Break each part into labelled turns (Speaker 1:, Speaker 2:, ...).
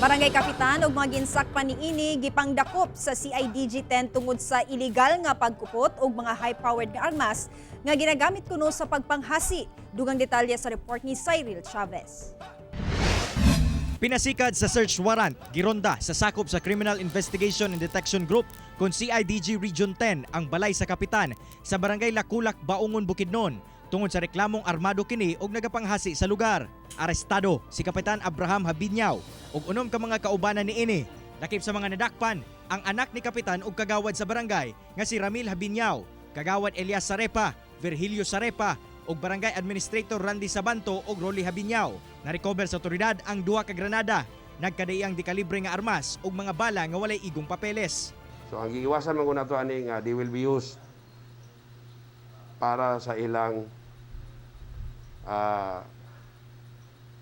Speaker 1: Barangay Kapitan ug mga ginsakpan niini gipangdakop sa CIDG-10 tungod sa illegal nga pagkupot ug mga high-powered nga armas nga ginagamit kuno sa pagpanghasi. Dugang detalye sa report ni Cyril Chavez.
Speaker 2: Pinasikad sa search warrant, gironda sa sakop sa Criminal Investigation and Detection Group kung CIDG Region 10 ang balay sa Kapitan sa Barangay Lakulak, Baungon, Bukidnon tungod sa reklamong armado kini og nagapanghasi sa lugar. Arestado si Kapitan Abraham Habinyaw ug unom ka mga kaubanan niini. Lakip sa mga nadakpan ang anak ni Kapitan ug kagawad sa barangay nga si Ramil Habinyaw, kagawad Elias Sarepa, Virgilio Sarepa ug Barangay Administrator Randy Sabanto ug Rolly Habinyaw. Na-recover sa otoridad ang duha ka granada, nagkadaiyang dekalibre nga armas ug mga bala nga walay igong papeles.
Speaker 3: So ang giiwasan man ko nato ani nga they will be used para sa ilang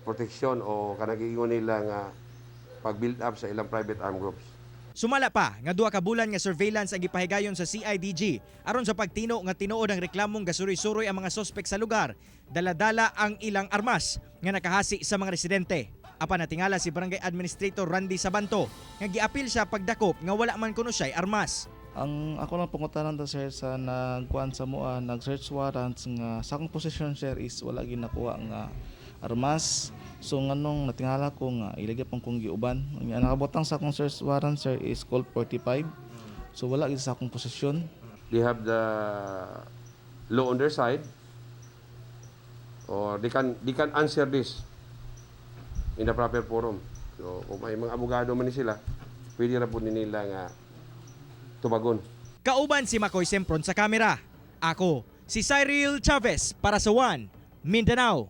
Speaker 3: proteksyon o kanag-iingon nila nga pag-build up sa ilang private armed groups.
Speaker 2: Sumala pa nga duha ka bulan nga surveillance ang gipahigayon sa CIDG aron sa pagtino nga tinuod ang reklamong gasuroy-suroy ang mga sospek sa lugar, dala-dala ang ilang armas nga nakahasi sa mga residente. Apan natingala si Barangay Administrator Randy Sabanto nga giapil siya pagdakop nga wala man kuno siya'y armas.
Speaker 4: Ang ako lang pangutanan ta sir sa nagkuan sa mua nag-search warrants nga sa akong position sir is wala ginakuha nga armas. So nganong natingala ko nga ilagay pang kong giuban. Ang nakabotang sa akong search warrant sir is Colt 45. So wala gid sa akong posisyon.
Speaker 3: They have the law on their side or they can answer this in the proper forum. So kung may mga abogado man ni sila, pwede ra pud nila nga tubagon.
Speaker 2: Kauban si Makoy Sempron sa kamera. Ako si Cyril Chavez para sa One Mindanao.